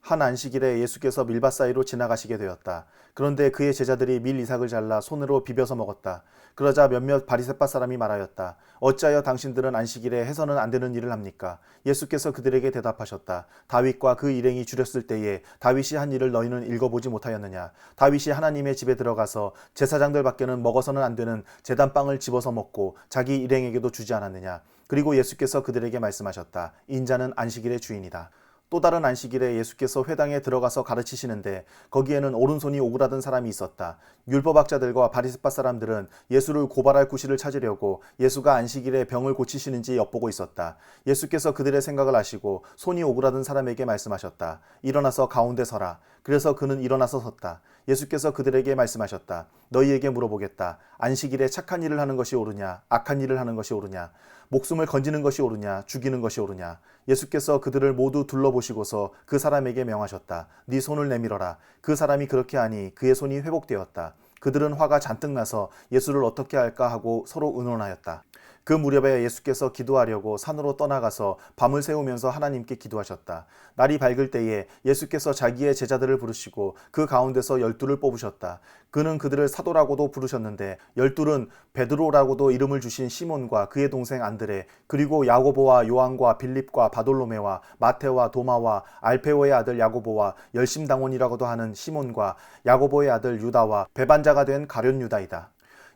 한 안식일에 예수께서 밀밭 사이로 지나가시게 되었다. 그런데 그의 제자들이 밀 이삭을 잘라 손으로 비벼서 먹었다. 그러자 몇몇 바리새파 사람이 말하였다. 어찌하여 당신들은 안식일에 해서는 안 되는 일을 합니까? 예수께서 그들에게 대답하셨다. 다윗과 그 일행이 줄였을 때에 다윗이 한 일을 너희는 읽어보지 못하였느냐? 다윗이 하나님의 집에 들어가서 제사장들 밖에는 먹어서는 안 되는 제단빵을 집어서 먹고 자기 일행에게도 주지 않았느냐? 그리고 예수께서 그들에게 말씀하셨다. 인자는 안식일의 주인이다. 또 다른 안식일에 예수께서 회당에 들어가서 가르치시는데 거기에는 오른손이 오그라든 사람이 있었다. 율법학자들과 바리새파 사람들은 예수를 고발할 구실을 찾으려고 예수가 안식일에 병을 고치시는지 엿보고 있었다. 예수께서 그들의 생각을 아시고 손이 오그라든 사람에게 말씀하셨다. 일어나서 가운데 서라. 그래서 그는 일어나서 섰다. 예수께서 그들에게 말씀하셨다. 너희에게 물어보겠다. 안식일에 착한 일을 하는 것이 옳으냐, 악한 일을 하는 것이 옳으냐, 목숨을 건지는 것이 옳으냐, 죽이는 것이 옳으냐. 예수께서 그들을 모두 둘러보시고서 그 사람에게 명하셨다. 네 손을 내밀어라. 그 사람이 그렇게 하니 그의 손이 회복되었다. 그들은 화가 잔뜩 나서 예수를 어떻게 할까 하고 서로 의논하였다. 그 무렵에 예수께서 기도하려고 산으로 떠나가서 밤을 새우면서 하나님께 기도하셨다. 날이 밝을 때에 예수께서 자기의 제자들을 부르시고 그 가운데서 12를 뽑으셨다. 그는 그들을 사도라고도 부르셨는데 12은 베드로라고도 이름을 주신 시몬과 그의 동생 안드레, 그리고 야고보와 요한과 빌립과 바돌로메와 마테와 도마와 알페오의 아들 야고보와 열심당원이라고도 하는 시몬과 야고보의 아들 유다와 배반자가 된 가룟 유다이다.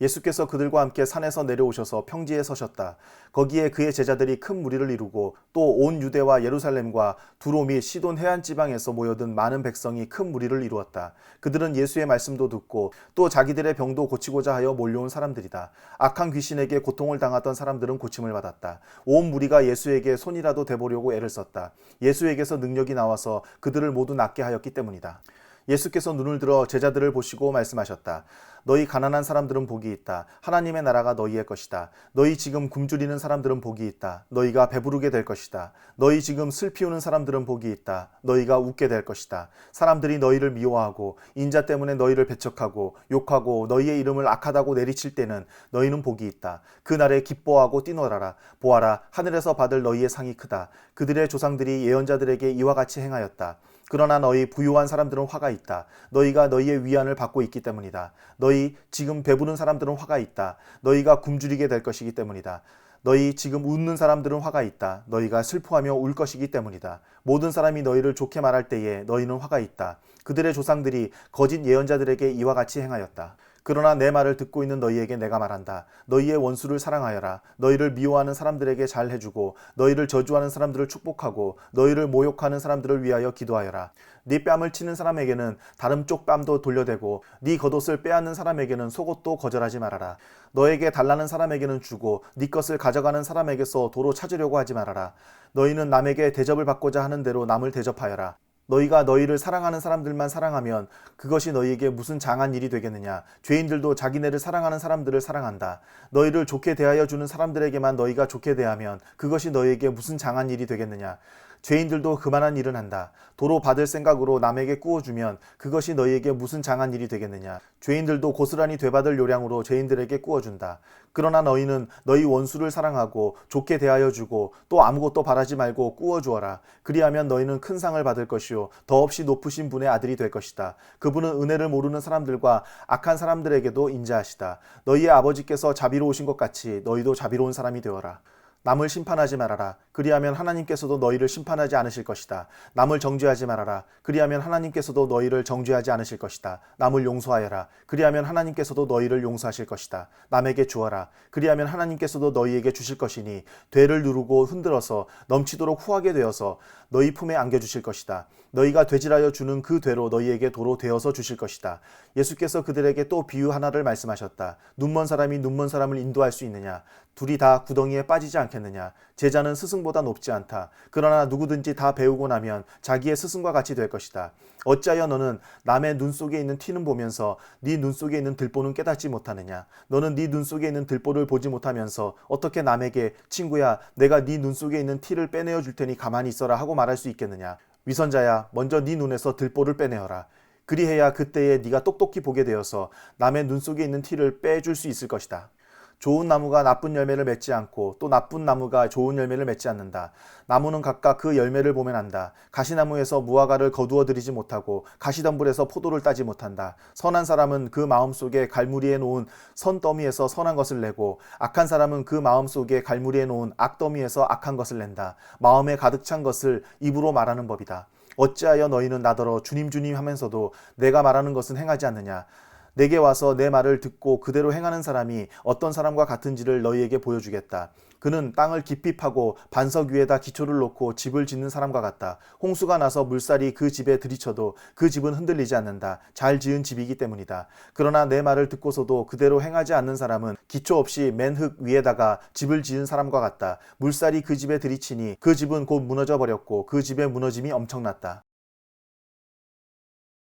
예수께서 그들과 함께 산에서 내려오셔서 평지에 서셨다. 거기에 그의 제자들이 큰 무리를 이루고 또 온 유대와 예루살렘과 두로 및 시돈 해안 지방에서 모여든 많은 백성이 큰 무리를 이루었다. 그들은 예수의 말씀도 듣고 또 자기들의 병도 고치고자 하여 몰려온 사람들이다. 악한 귀신에게 고통을 당하던 사람들은 고침을 받았다. 온 무리가 예수에게 손이라도 대보려고 애를 썼다. 예수에게서 능력이 나와서 그들을 모두 낫게 하였기 때문이다. 예수께서 눈을 들어 제자들을 보시고 말씀하셨다. 너희 가난한 사람들은 복이 있다. 하나님의 나라가 너희의 것이다. 너희 지금 굶주리는 사람들은 복이 있다. 너희가 배부르게 될 것이다. 너희 지금 슬피 우는 사람들은 복이 있다. 너희가 웃게 될 것이다. 사람들이 너희를 미워하고 인자 때문에 너희를 배척하고 욕하고 너희의 이름을 악하다고 내리칠 때는 너희는 복이 있다. 그날에 기뻐하고 뛰놀아라. 보아라, 하늘에서 받을 너희의 상이 크다. 그들의 조상들이 예언자들에게 이와 같이 행하였다. 그러나 너희 부유한 사람들은 화가 있다. 너희가 너희의 위안을 받고 있기 때문이다. 너희 지금 배부른 사람들은 화가 있다. 너희가 굶주리게 될 것이기 때문이다. 너희 지금 웃는 사람들은 화가 있다. 너희가 슬퍼하며 울 것이기 때문이다. 모든 사람이 너희를 좋게 말할 때에 너희는 화가 있다. 그들의 조상들이 거짓 예언자들에게 이와 같이 행하였다. 그러나 내 말을 듣고 있는 너희에게 내가 말한다. 너희의 원수를 사랑하여라. 너희를 미워하는 사람들에게 잘 해주고 너희를 저주하는 사람들을 축복하고 너희를 모욕하는 사람들을 위하여 기도하여라. 네 뺨을 치는 사람에게는 다른 쪽 뺨도 돌려대고 네 겉옷을 빼앗는 사람에게는 속옷도 거절하지 말아라. 너에게 달라는 사람에게는 주고 네 것을 가져가는 사람에게서 도로 찾으려고 하지 말아라. 너희는 남에게 대접을 받고자 하는 대로 남을 대접하여라. 너희가 너희를 사랑하는 사람들만 사랑하면 그것이 너희에게 무슨 장한 일이 되겠느냐. 죄인들도 자기네를 사랑하는 사람들을 사랑한다. 너희를 좋게 대하여 주는 사람들에게만 너희가 좋게 대하면 그것이 너희에게 무슨 장한 일이 되겠느냐. 죄인들도 그만한 일은 한다. 도로 받을 생각으로 남에게 꾸어주면 그것이 너희에게 무슨 장한 일이 되겠느냐. 죄인들도 고스란히 되받을 요량으로 죄인들에게 꾸어준다. 그러나 너희는 너희 원수를 사랑하고 좋게 대하여 주고 또 아무것도 바라지 말고 꾸어주어라. 그리하면 너희는 큰 상을 받을 것이요 더없이 높으신 분의 아들이 될 것이다. 그분은 은혜를 모르는 사람들과 악한 사람들에게도 인자하시다. 너희의 아버지께서 자비로우신 것 같이 너희도 자비로운 사람이 되어라. 남을 심판하지 말아라. 그리하면 하나님께서도 너희를 심판하지 않으실 것이다. 남을 정죄하지 말아라. 그리하면 하나님께서도 너희를 정죄하지 않으실 것이다. 남을 용서하여라. 그리하면 하나님께서도 너희를 용서하실 것이다. 남에게 주어라. 그리하면 하나님께서도 너희에게 주실 것이니 되를 누르고 흔들어서 넘치도록 후하게 되어서 너희 품에 안겨주실 것이다. 너희가 되질하여 주는 그 되로 너희에게 도로 되어서 주실 것이다. 예수께서 그들에게 또 비유 하나를 말씀하셨다. 눈먼 사람이 눈먼 사람을 인도할 수 있느냐? 둘이 다 구덩이에 빠지지 않겠느냐? 제자는 스승보다 높지 않다. 그러나 누구든지 다 배우고 나면 자기의 스승과 같이 될 것이다. 어찌하여 너는 남의 눈 속에 있는 티는 보면서 네 눈 속에 있는 들보는 깨닫지 못하느냐? 너는 네 눈 속에 있는 들보를 보지 못하면서 어떻게 남에게 친구야, 내가 네 눈 속에 있는 티를 빼내어 줄 테니 가만히 있어라 하고 말할 수 있겠느냐? 위선자야, 먼저 네 눈에서 들보를 빼내어라. 그리해야 그때에 네가 똑똑히 보게 되어서 남의 눈 속에 있는 티를 빼줄 수 있을 것이다. 좋은 나무가 나쁜 열매를 맺지 않고 또 나쁜 나무가 좋은 열매를 맺지 않는다. 나무는 각각 그 열매를 보면 안다. 가시나무에서 무화과를 거두어 들이지 못하고 가시덤불에서 포도를 따지 못한다. 선한 사람은 그 마음속에 갈무리에 놓은 선더미에서 선한 것을 내고 악한 사람은 그 마음속에 갈무리에 놓은 악더미에서 악한 것을 낸다. 마음에 가득 찬 것을 입으로 말하는 법이다. 어찌하여 너희는 나더러 주님 주님 하면서도 내가 말하는 것은 행하지 않느냐. 내게 와서 내 말을 듣고 그대로 행하는 사람이 어떤 사람과 같은지를 너희에게 보여주겠다. 그는 땅을 깊이 파고 반석 위에다 기초를 놓고 집을 짓는 사람과 같다. 홍수가 나서 물살이 그 집에 들이쳐도 그 집은 흔들리지 않는다. 잘 지은 집이기 때문이다. 그러나 내 말을 듣고서도 그대로 행하지 않는 사람은 기초 없이 맨 흙 위에다가 집을 지은 사람과 같다. 물살이 그 집에 들이치니 그 집은 곧 무너져 버렸고 그 집의 무너짐이 엄청났다.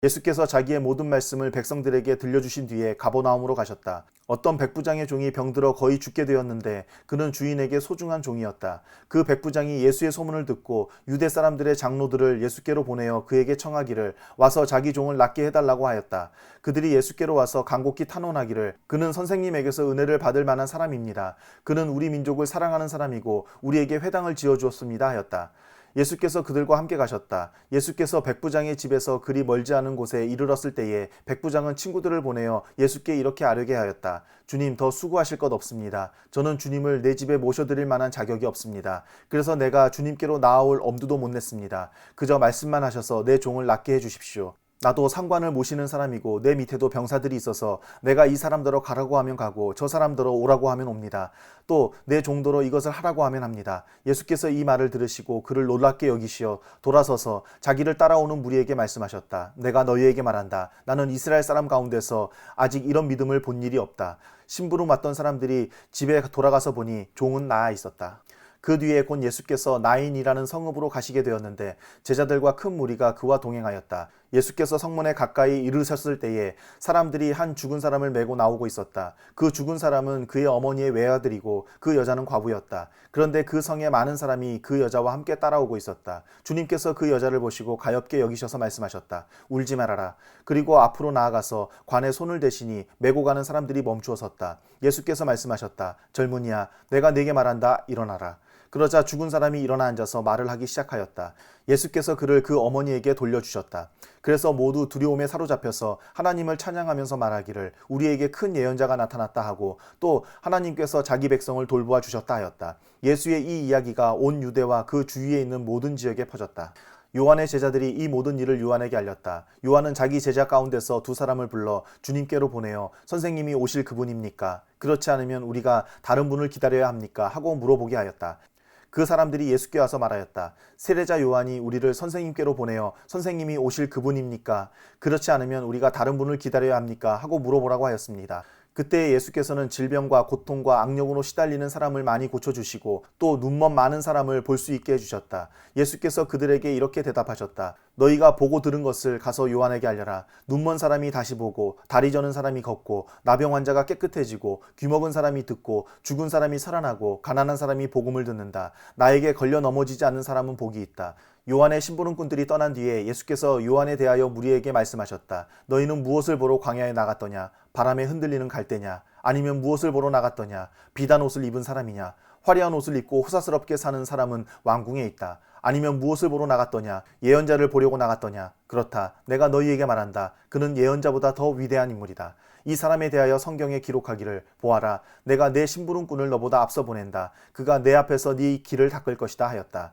예수께서 자기의 모든 말씀을 백성들에게 들려주신 뒤에 가버나움으로 가셨다. 어떤 백부장의 종이 병들어 거의 죽게 되었는데 그는 주인에게 소중한 종이었다. 그 백부장이 예수의 소문을 듣고 유대 사람들의 장로들을 예수께로 보내어 그에게 청하기를 와서 자기 종을 낫게 해달라고 하였다. 그들이 예수께로 와서 간곡히 탄원하기를 그는 선생님에게서 은혜를 받을 만한 사람입니다. 그는 우리 민족을 사랑하는 사람이고 우리에게 회당을 지어주었습니다 하였다. 예수께서 그들과 함께 가셨다. 예수께서 백부장의 집에서 그리 멀지 않은 곳에 이르렀을 때에 백부장은 친구들을 보내어 예수께 이렇게 아뢰게 하였다. 주님, 더 수고하실 것 없습니다. 저는 주님을 내 집에 모셔드릴 만한 자격이 없습니다. 그래서 내가 주님께로 나아올 엄두도 못 냈습니다. 그저 말씀만 하셔서 내 종을 낫게 해주십시오. 나도 상관을 모시는 사람이고 내 밑에도 병사들이 있어서 내가 이 사람더러 가라고 하면 가고 저 사람더러 오라고 하면 옵니다. 또 내 종도로 이것을 하라고 하면 합니다. 예수께서 이 말을 들으시고 그를 놀랍게 여기시어 돌아서서 자기를 따라오는 무리에게 말씀하셨다. 내가 너희에게 말한다. 나는 이스라엘 사람 가운데서 아직 이런 믿음을 본 일이 없다. 심부름 왔던 사람들이 집에 돌아가서 보니 종은 나아 있었다. 그 뒤에 곧 예수께서 나인이라는 성읍으로 가시게 되었는데 제자들과 큰 무리가 그와 동행하였다. 예수께서 성문에 가까이 이르셨을 때에 사람들이 한 죽은 사람을 메고 나오고 있었다. 그 죽은 사람은 그의 어머니의 외아들이고 그 여자는 과부였다. 그런데 그 성에 많은 사람이 그 여자와 함께 따라오고 있었다. 주님께서 그 여자를 보시고 가엾게 여기셔서 말씀하셨다. 울지 말아라. 그리고 앞으로 나아가서 관에 손을 대시니 메고 가는 사람들이 멈추어 섰다. 예수께서 말씀하셨다. 젊은이야, 내가 네게 말한다. 일어나라. 그러자 죽은 사람이 일어나 앉아서 말을 하기 시작하였다. 예수께서 그를 그 어머니에게 돌려주셨다. 그래서 모두 두려움에 사로잡혀서 하나님을 찬양하면서 말하기를 우리에게 큰 예언자가 나타났다 하고 또 하나님께서 자기 백성을 돌보아 주셨다 하였다. 예수의 이 이야기가 온 유대와 그 주위에 있는 모든 지역에 퍼졌다. 요한의 제자들이 이 모든 일을 요한에게 알렸다. 요한은 자기 제자 가운데서 두 사람을 불러 주님께로 보내어 선생님이 오실 그분입니까? 그렇지 않으면 우리가 다른 분을 기다려야 합니까? 하고 물어보게 하였다. 그 사람들이 예수께 와서 말하였다. 세례자 요한이 우리를 선생님께로 보내어 선생님이 오실 그분입니까? 그렇지 않으면 우리가 다른 분을 기다려야 합니까? 하고 물어보라고 하였습니다. 그때 예수께서는 질병과 고통과 악령으로 시달리는 사람을 많이 고쳐주시고 또 눈먼 많은 사람을 볼 수 있게 해주셨다. 예수께서 그들에게 이렇게 대답하셨다. 너희가 보고 들은 것을 가서 요한에게 알려라. 눈먼 사람이 다시 보고 다리 저는 사람이 걷고 나병 환자가 깨끗해지고 귀먹은 사람이 듣고 죽은 사람이 살아나고 가난한 사람이 복음을 듣는다. 나에게 걸려 넘어지지 않는 사람은 복이 있다. 요한의 심부름꾼들이 떠난 뒤에 예수께서 요한에 대하여 무리에게 말씀하셨다. 너희는 무엇을 보러 광야에 나갔더냐? 바람에 흔들리는 갈대냐? 아니면 무엇을 보러 나갔더냐? 비단 옷을 입은 사람이냐? 화려한 옷을 입고 호사스럽게 사는 사람은 왕궁에 있다. 아니면 무엇을 보러 나갔더냐? 예언자를 보려고 나갔더냐? 그렇다. 내가 너희에게 말한다. 그는 예언자보다 더 위대한 인물이다. 이 사람에 대하여 성경에 기록하기를 보아라. 내가 내 심부름꾼을 너보다 앞서 보낸다. 그가 내 앞에서 네 길을 닦을 것이다 하였다.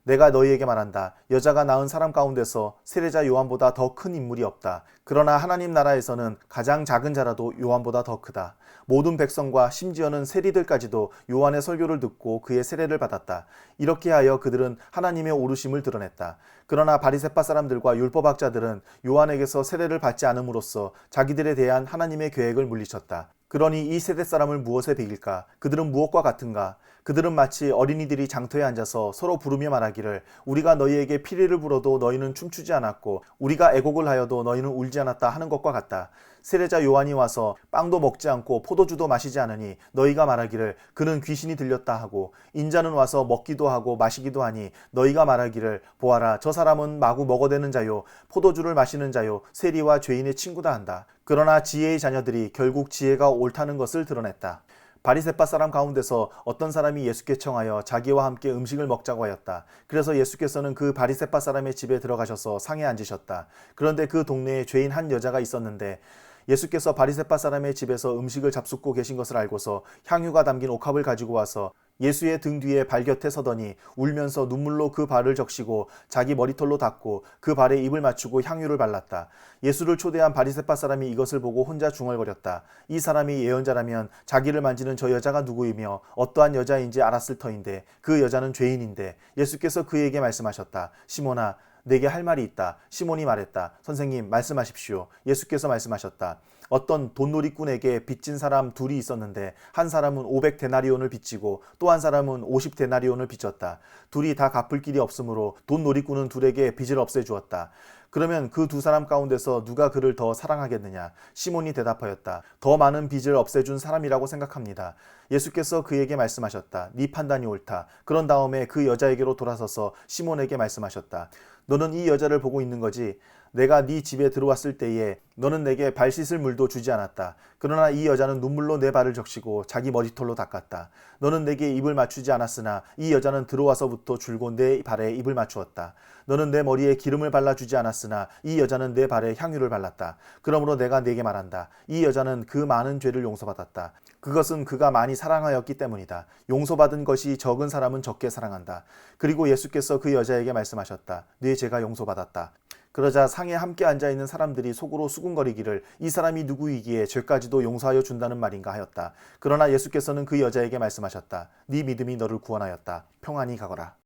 내가 너희에게 말한다. 여자가 낳은 사람 가운데서 세례자 요한보다 더 큰 인물이 없다. 그러나 하나님 나라에서는 가장 작은 자라도 요한보다 더 크다. 모든 백성과 심지어는 세리들까지도 요한의 설교를 듣고 그의 세례를 받았다. 이렇게 하여 그들은 하나님의 오르심을 드러냈다. 그러나 바리새파 사람들과 율법학자들은 요한에게서 세례를 받지 않음으로써 자기들에 대한 하나님의 계획을 물리쳤다. 그러니 이 세대 사람을 무엇에 비길까? 그들은 무엇과 같은가? 그들은 마치 어린이들이 장터에 앉아서 서로 부르며 말하기를 우리가 너희에게 피리를 불어도 너희는 춤추지 않았고 우리가 애곡을 하여도 너희는 울지 않았다 하는 것과 같다. 세례자 요한이 와서 빵도 먹지 않고 포도주도 마시지 않으니 너희가 말하기를 그는 귀신이 들렸다 하고 인자는 와서 먹기도 하고 마시기도 하니 너희가 말하기를 보아라 저 사람은 마구 먹어대는 자요 포도주를 마시는 자요 세리와 죄인의 친구다 한다. 그러나 지혜의 자녀들이 결국 지혜가 옳다는 것을 드러냈다. 바리새파 사람 가운데서 어떤 사람이 예수께 청하여 자기와 함께 음식을 먹자고 하였다. 그래서 예수께서는 그 바리새파 사람의 집에 들어가셔서 상에 앉으셨다. 그런데 그 동네에 죄인 한 여자가 있었는데 예수께서 바리새파 사람의 집에서 음식을 잡숫고 계신 것을 알고서 향유가 담긴 옥합을 가지고 와서 예수의 등 뒤에 발 곁에 서더니 울면서 눈물로 그 발을 적시고 자기 머리털로 닦고 그 발에 입을 맞추고 향유를 발랐다. 예수를 초대한 바리새파 사람이 이것을 보고 혼자 중얼거렸다. 이 사람이 예언자라면 자기를 만지는 저 여자가 누구이며 어떠한 여자인지 알았을 터인데 그 여자는 죄인인데 예수께서 그에게 말씀하셨다. 시몬아, 내게 할 말이 있다. 시몬이 말했다. 선생님, 말씀하십시오. 예수께서 말씀하셨다. 어떤 돈놀이꾼에게 빚진 사람 둘이 있었는데 한 사람은 500데나리온을 빚지고 또 한 사람은 50데나리온을 빚졌다. 둘이 다 갚을 길이 없으므로 돈놀이꾼은 둘에게 빚을 없애주었다. 그러면 그 두 사람 가운데서 누가 그를 더 사랑하겠느냐? 시몬이 대답하였다. 더 많은 빚을 없애준 사람이라고 생각합니다. 예수께서 그에게 말씀하셨다. 네 판단이 옳다. 그런 다음에 그 여자에게로 돌아서서 시몬에게 말씀하셨다. 너는 이 여자를 보고 있는 거지? 내가 네 집에 들어왔을 때에 너는 내게 발 씻을 물도 주지 않았다. 그러나 이 여자는 눈물로 내 발을 적시고 자기 머리털로 닦았다. 너는 내게 입을 맞추지 않았으나 이 여자는 들어와서부터 줄곧 내 발에 입을 맞추었다. 너는 내 머리에 기름을 발라주지 않았으나 이 여자는 내 발에 향유를 발랐다. 그러므로 내가 네게 말한다. 이 여자는 그 많은 죄를 용서받았다. 그것은 그가 많이 사랑하였기 때문이다. 용서받은 것이 적은 사람은 적게 사랑한다. 그리고 예수께서 그 여자에게 말씀하셨다. 네 죄가 용서받았다. 그러자 상에 함께 앉아있는 사람들이 속으로 수군거리기를 이 사람이 누구이기에 죄까지도 용서하여 준다는 말인가 하였다. 그러나 예수께서는 그 여자에게 말씀하셨다. 네 믿음이 너를 구원하였다. 평안히 가거라.